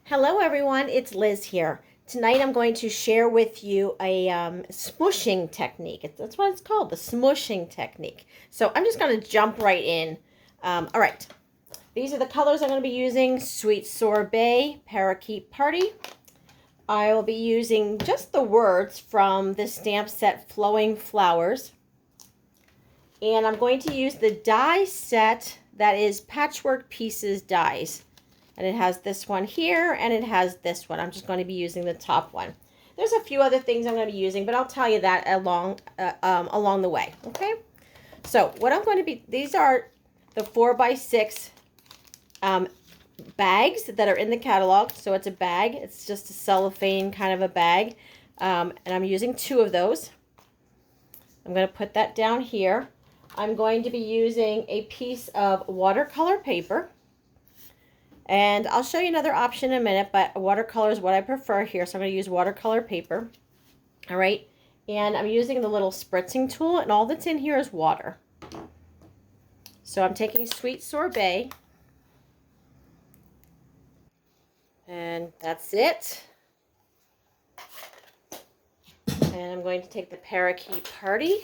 Hello everyone, it's Liz here. Tonight I'm going to share with you a smooshing technique. That's what it's called, the smooshing technique. So I'm just going to jump right in. All right, these are the colors I'm going to be using. Sweet Sorbet, Parakeet Party. I will be using just the words from the stamp set Flowing Flowers. And I'm going to use the die set that is Patchwork Pieces dies. And it has this one here, and it has this one. I'm just going to be using the top one. There's a few other things I'm going to be using, but I'll tell you that along the way, okay? So what I'm going to be, these are the 4x6 bags that are in the catalog. So it's a bag. It's just a cellophane kind of a bag. And I'm using 2 of those. I'm going to put that down here. I'm going to be using a piece of watercolor paper. And I'll show you another option in a minute, but watercolor is what I prefer here. So I'm going to use watercolor paper. All right. And I'm using the little spritzing tool, and all that's in here is water. So I'm taking Sweet Sorbet. And that's it. And I'm going to take the Parakeet Party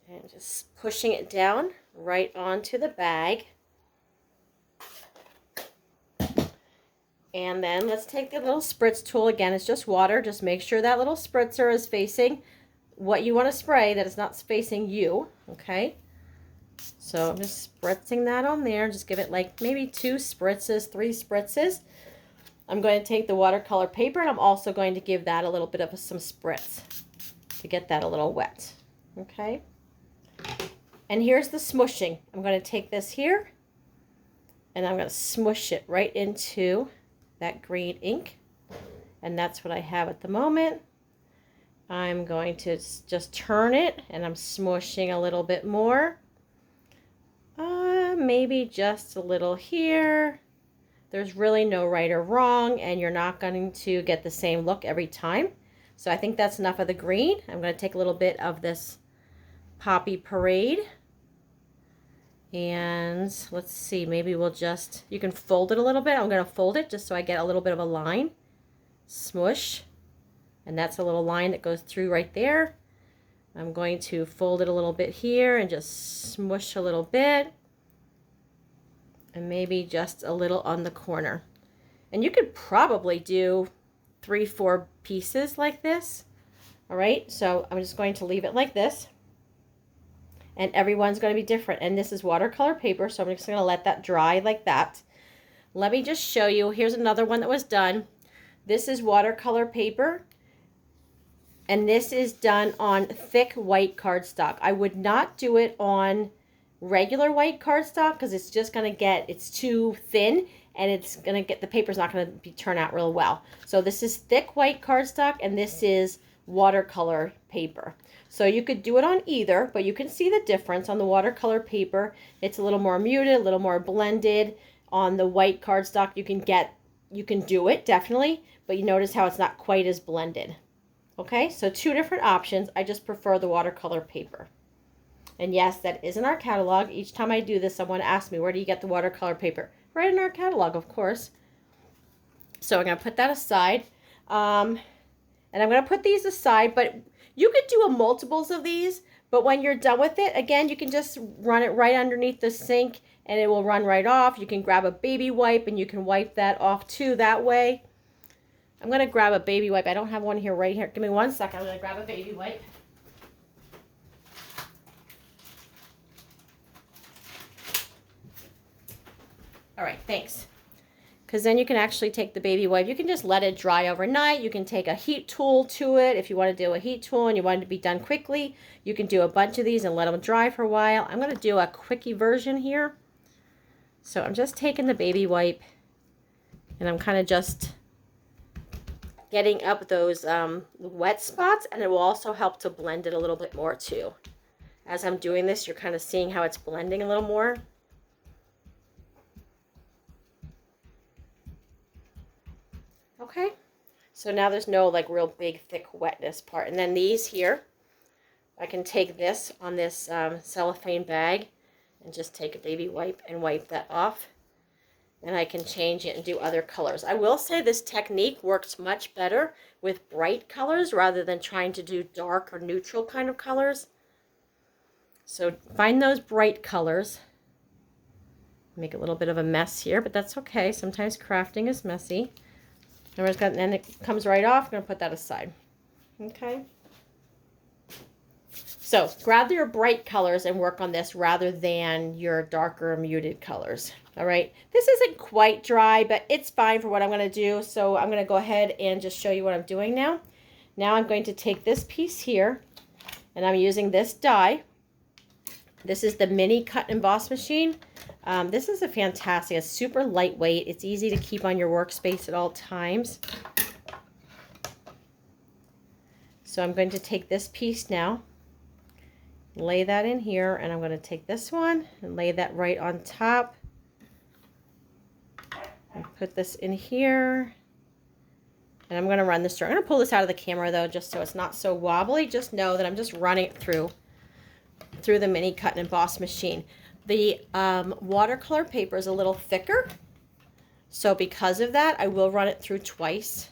and just pushing it down right onto the bag. And then let's take the little spritz tool. Again, it's just water. Just make sure that little spritzer is facing what you want to spray, that it's not facing you, okay? So I'm just spritzing that on there. Just give it like maybe 2 spritzes, 3 spritzes. I'm going to take the watercolor paper, and I'm also going to give that a little bit of some spritz to get that a little wet, okay? And here's the smooshing. I'm going to take this here, and I'm going to smush it right into that green ink, and that's what I have at the moment. I'm going to just turn it, and I'm smushing a little bit more, maybe just a little here. There's really no right or wrong, and you're not going to get the same look every time. So I think that's enough of the green. I'm going to take a little bit of this Poppy Parade. And let's see, maybe we'll just, you can fold it a little bit. I'm going to fold it just so I get a little bit of a line. Smoosh. And that's a little line that goes through right there. I'm going to fold it a little bit here and just smush a little bit. And maybe just a little on the corner. And you could probably do 3-4 pieces like this. All right, so I'm just going to leave it like this. And everyone's going to be different. And this is watercolor paper, so I'm just going to let that dry like that. Let me just show you. Here's another one that was done. This is watercolor paper. And this is done on thick white cardstock. I would not do it on regular white cardstock because it's just going to get, it's too thin. And it's going to get, the paper's not going to turn out real well. So this is thick white cardstock, and this is watercolor paper. So you could do it on either, but you can see the difference. On the watercolor paper, it's a little more muted, a little more blended. On the white cardstock, you can do it definitely, but you notice how it's not quite as blended. Okay, so 2 different options. I just prefer the watercolor paper. And yes, that is in our catalog. Each time I do this, someone asks me, where do you get the watercolor paper? Right in our catalog, of course. So I'm going to put that aside. And I'm going to put these aside, but you could do a multiples of these, but when you're done with it, again, you can just run it right underneath the sink and it will run right off. You can grab a baby wipe and you can wipe that off too that way. I'm going to grab a baby wipe. I don't have one here right here. Give me 1 second. I'm going to grab a baby wipe. All right, thanks. Because then you can actually take the baby wipe. You can just let it dry overnight. You can take a heat tool to it. If you want to do a heat tool and you want it to be done quickly, you can do a bunch of these and let them dry for a while. I'm going to do a quickie version here. So I'm just taking the baby wipe and I'm kind of just getting up those wet spots, and it will also help to blend it a little bit more too. As I'm doing this, you're kind of seeing how it's blending a little more. Okay, so now there's no like real big thick wetness part. And then these here, I can take this on this cellophane bag and just take a baby wipe and wipe that off. and I can change it and do other colors. I will say this technique works much better with bright colors rather than trying to do dark or neutral kind of colors. So find those bright colors. Make a little bit of a mess here, but that's okay. Sometimes crafting is messy. And then it comes right off. I'm going to put that aside. Okay. So grab your bright colors and work on this rather than your darker muted colors. All right. This isn't quite dry, but it's fine for what I'm going to do. So I'm going to go ahead and just show you what I'm doing now. Now I'm going to take this piece here, and I'm using this die. This is the mini cut and emboss machine. This is a fantastic, it's super lightweight. It's easy to keep on your workspace at all times. So I'm going to take this piece now, lay that in here, and I'm going to take this one and lay that right on top. And put this in here. And I'm going to run this through. I'm going to pull this out of the camera though, just so it's not so wobbly. Just know that I'm just running it through the mini cut and emboss machine. The watercolor paper is a little thicker, so because of that, I will run it through twice.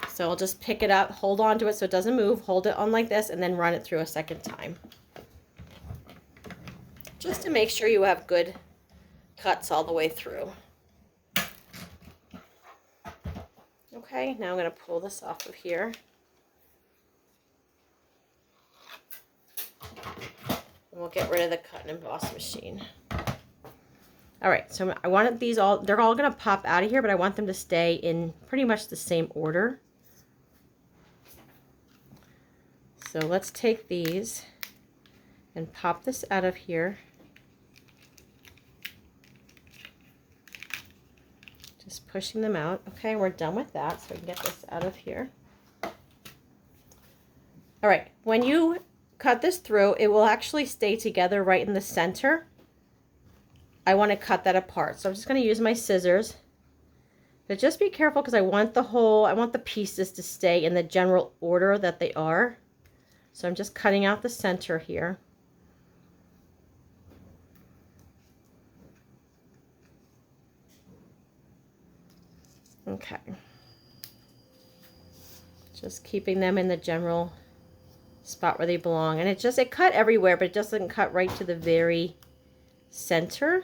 So I'll just pick it up, hold on to it so it doesn't move, hold it on like this, and then run it through a second time. Just to make sure you have good cuts all the way through. Okay, now I'm going to pull this off of here. And we'll get rid of the cut and emboss machine. All right, so I wanted these all, they're all going to pop out of here, but I want them to stay in pretty much the same order. So let's take these and pop this out of here. Just pushing them out. Okay, we're done with that, so we can get this out of here. All right, when you cut this through, it will actually stay together right in the center. I want to cut that apart, so I'm just going to use my scissors. But just be careful because I want the pieces to stay in the general order that they are. So I'm just cutting out the center here. Okay. Just keeping them in the general spot where they belong. And it cut everywhere, but it just doesn't cut right to the very center.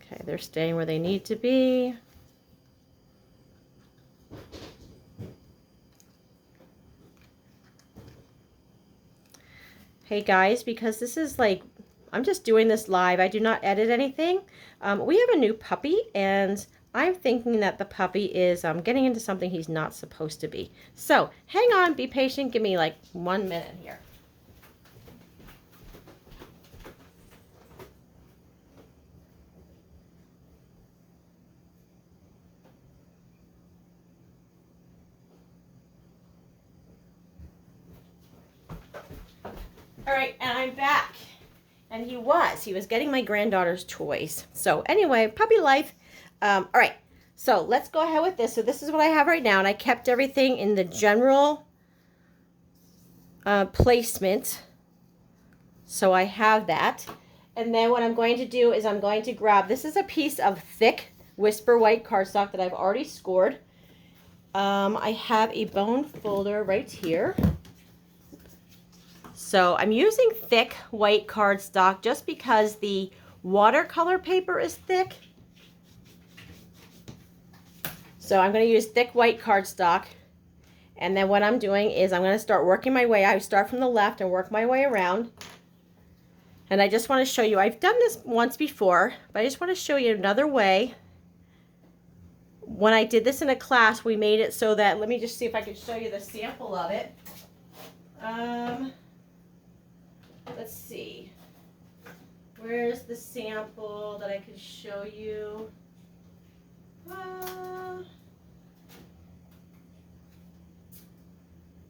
Okay, they're staying where they need to be. Hey guys, because this is like, I'm just doing this live. I do not edit anything. We have a new puppy, and I'm thinking that the puppy is getting into something he's not supposed to be. So hang on, be patient. Give me like 1 minute here. All right, and I'm back. And he was getting my granddaughter's toys. So anyway, puppy life. All right, so let's go ahead with this. So this is what I have right now, and I kept everything in the general placement. So I have that. And then what I'm going to do is I'm going to grab, this is a piece of thick Whisper white cardstock that I've already scored. I have a bone folder right here. So I'm using thick white cardstock just because the watercolor paper is thick. So I'm going to use thick white cardstock. And then what I'm doing is I'm going to start working my way. I start from the left and work my way around. And I just want to show you, I've done this once before, but I just want to show you another way. When I did this in a class, we made it so that, let me just see if I can show you the sample of it. Let's see. Where's the sample that I can show you?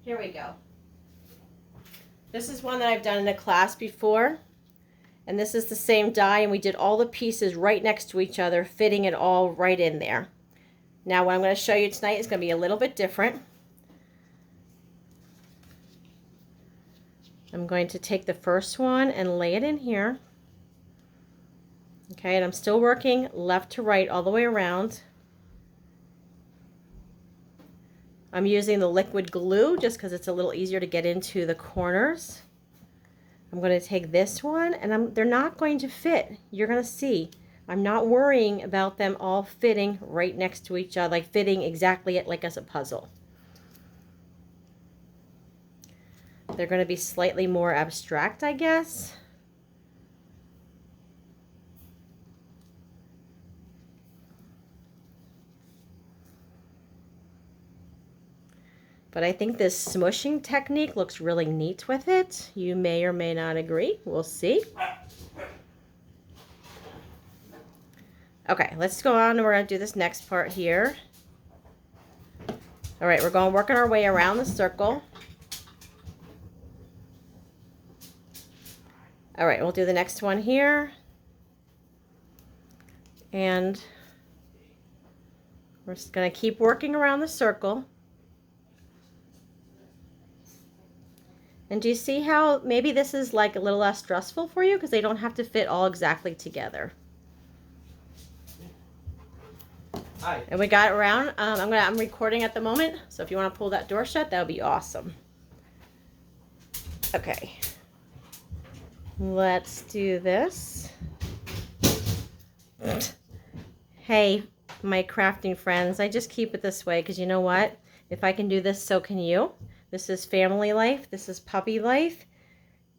Here we go. This is one that I've done in a class before. And this is the same die, and we did all the pieces right next to each other, fitting it all right in there. Now what I'm going to show you tonight is going to be a little bit different. I'm going to take the first one and lay it in here. Okay, and I'm still working left to right all the way around. I'm using the liquid glue just because it's a little easier to get into the corners. I'm going to take this one, and they're not going to fit. You're going to see. I'm not worrying about them all fitting right next to each other, like fitting exactly like as a puzzle. They're going to be slightly more abstract, I guess. But I think this smooshing technique looks really neat with it. You may or may not agree. We'll see. Okay, let's go on and we're going to do this next part here. All right, we're going working our way around the circle. All right, we'll do the next one here. And we're just going to keep working around the circle. And do you see how maybe this is like a little less stressful for you because they don't have to fit all exactly together? Hi. And we got it around. I'm recording at the moment, so if you want to pull that door shut, that would be awesome. Okay. Let's do this. Hey, my crafting friends, I just keep it this way because you know what? If I can do this, so can you. This is family life. This is puppy life.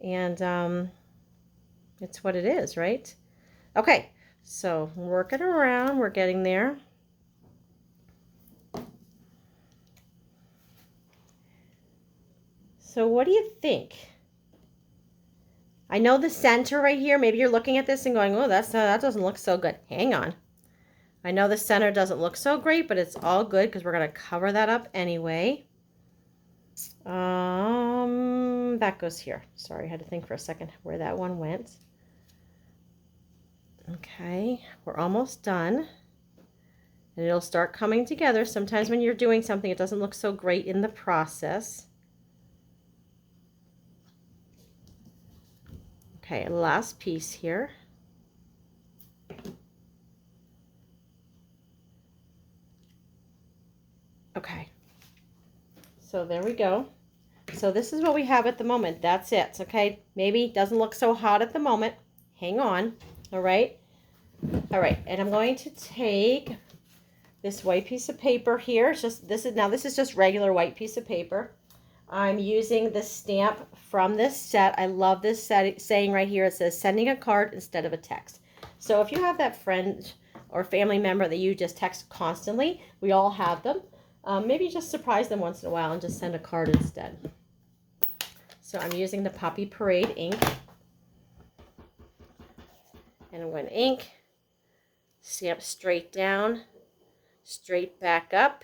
And it's what it is, right? Okay, so work it around. We're getting there. So what do you think? I know the center right here, maybe you're looking at this and going, oh, that doesn't look so good. Hang on. I know the center doesn't look so great, but it's all good because we're going to cover that up anyway. That goes here. Sorry, I had to think for a second where that one went. Okay, we're almost done. And it'll start coming together. Sometimes when you're doing something, it doesn't look so great in the process. Okay, last piece here. Okay, so there we go. So this is what we have at the moment. That's it, okay? Maybe it doesn't look so hot at the moment. Hang on, all right? All right, and I'm going to take this white piece of paper here. It's just, this is just regular white piece of paper. I'm using the stamp from this set. I love this saying right here. It says sending a card instead of a text. So if you have that friend or family member that you just text constantly, we all have them. Maybe just surprise them once in a while and just send a card instead. So I'm using the Poppy Parade ink. And I'm going to ink, stamp straight down, straight back up.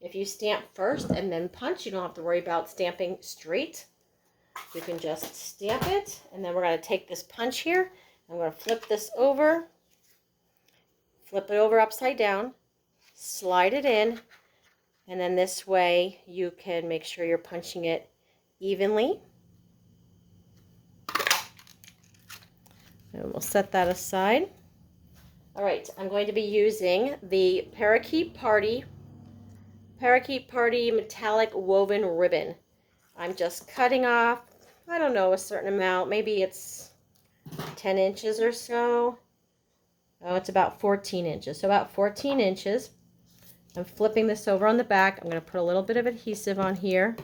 If you stamp first and then punch, you don't have to worry about stamping straight. You can just stamp it, and then we're going to take this punch here. I'm going to flip this over, flip it over upside down, slide it in, and then this way you can make sure you're punching it evenly. And we'll set that aside. All right, I'm going to be using the Parakeet Party metallic woven ribbon. I'm just cutting off, I don't know, a certain amount. Maybe it's 10 inches or so. Oh, it's about 14 inches. So about 14 inches. I'm flipping this over on the back. I'm going to put a little bit of adhesive on here.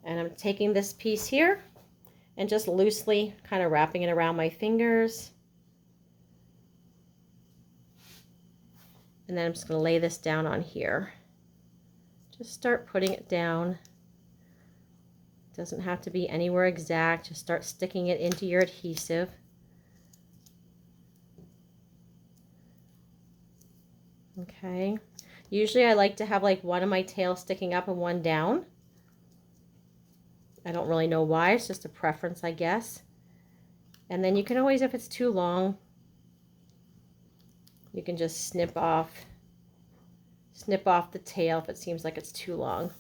And I'm taking this piece here and just loosely kind of wrapping it around my fingers. And then I'm just going to lay this down on here. Just start putting it down. It doesn't have to be anywhere exact. Just start sticking it into your adhesive. Okay. Usually I like to have like one of my tails sticking up and one down. I don't really know why. It's just a preference, I guess. And then you can always, if it's too long, you can just snip off the tail if it seems like it's too long.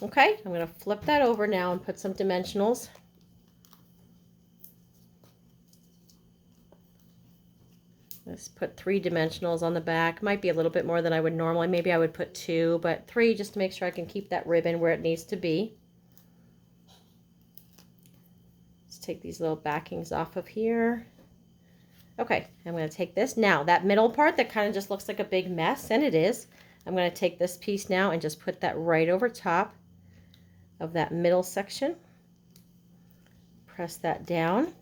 Okay, I'm going to flip that over now and put some dimensionals. Let's put 3 dimensionals on the back. Might be a little bit more than I would normally. Maybe I would put 2, but 3 just to make sure I can keep that ribbon where it needs to be. Let's take these little backings off of here. Okay, I'm going to take this. Now, that middle part that kind of just looks like a big mess, and it is, I'm going to take this piece now and just put that right over top of that middle section. Press that down.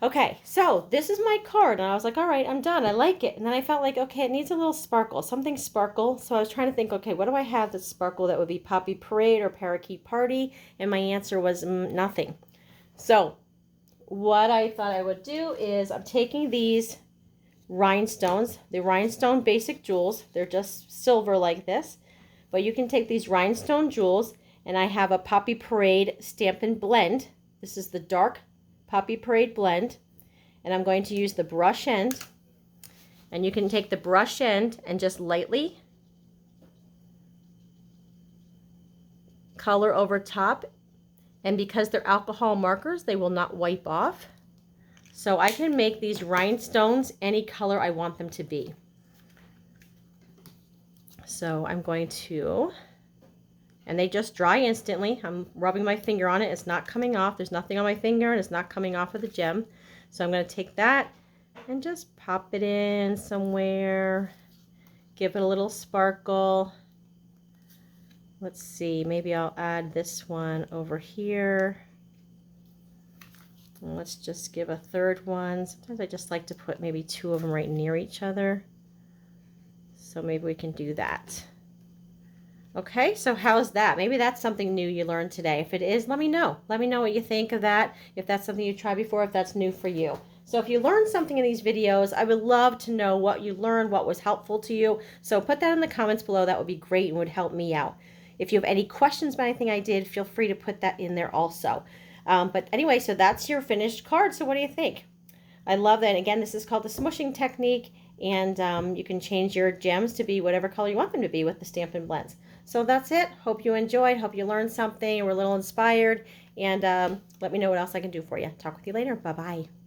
Okay, so this is my card, and I was like, all right, I'm done. I like it. And then I felt like, okay, it needs a little sparkle, something sparkle. So I was trying to think, okay, what do I have that's sparkle that would be Poppy Parade or Parakeet Party? And my answer was nothing. So what I thought I would do is I'm taking these rhinestones, the rhinestone basic jewels. They're just silver like this. But you can take these rhinestone jewels, and I have a Poppy Parade Stampin' Blend. This is the dark Poppy Parade blend, and I'm going to use the brush end, and you can take the brush end and just lightly color over top, and because they're alcohol markers, they will not wipe off. So I can make these rhinestones any color I want them to be. So I'm going to, and they just dry instantly. I'm rubbing my finger on it. It's not coming off. There's nothing on my finger, and it's not coming off of the gem. So I'm going to take that and just pop it in somewhere. Give it a little sparkle. Let's see. Maybe I'll add this one over here. And let's just give a third one. Sometimes I just like to put maybe 2 of them right near each other. So maybe we can do that. Okay, so how's that? Maybe that's something new you learned today. If it is, let me know. Let me know what you think of that, if that's something you've tried before, if that's new for you. So if you learned something in these videos, I would love to know what you learned, what was helpful to you. So put that in the comments below. That would be great and would help me out. If you have any questions about anything I did, feel free to put that in there also. But anyway, so that's your finished card. So what do you think? I love that. Again, this is called the Smooshing Technique, and you can change your gems to be whatever color you want them to be with the Stampin' Blends. So that's it. Hope you enjoyed. Hope you learned something. Were a little inspired. And let me know what else I can do for you. Talk with you later. Bye-bye.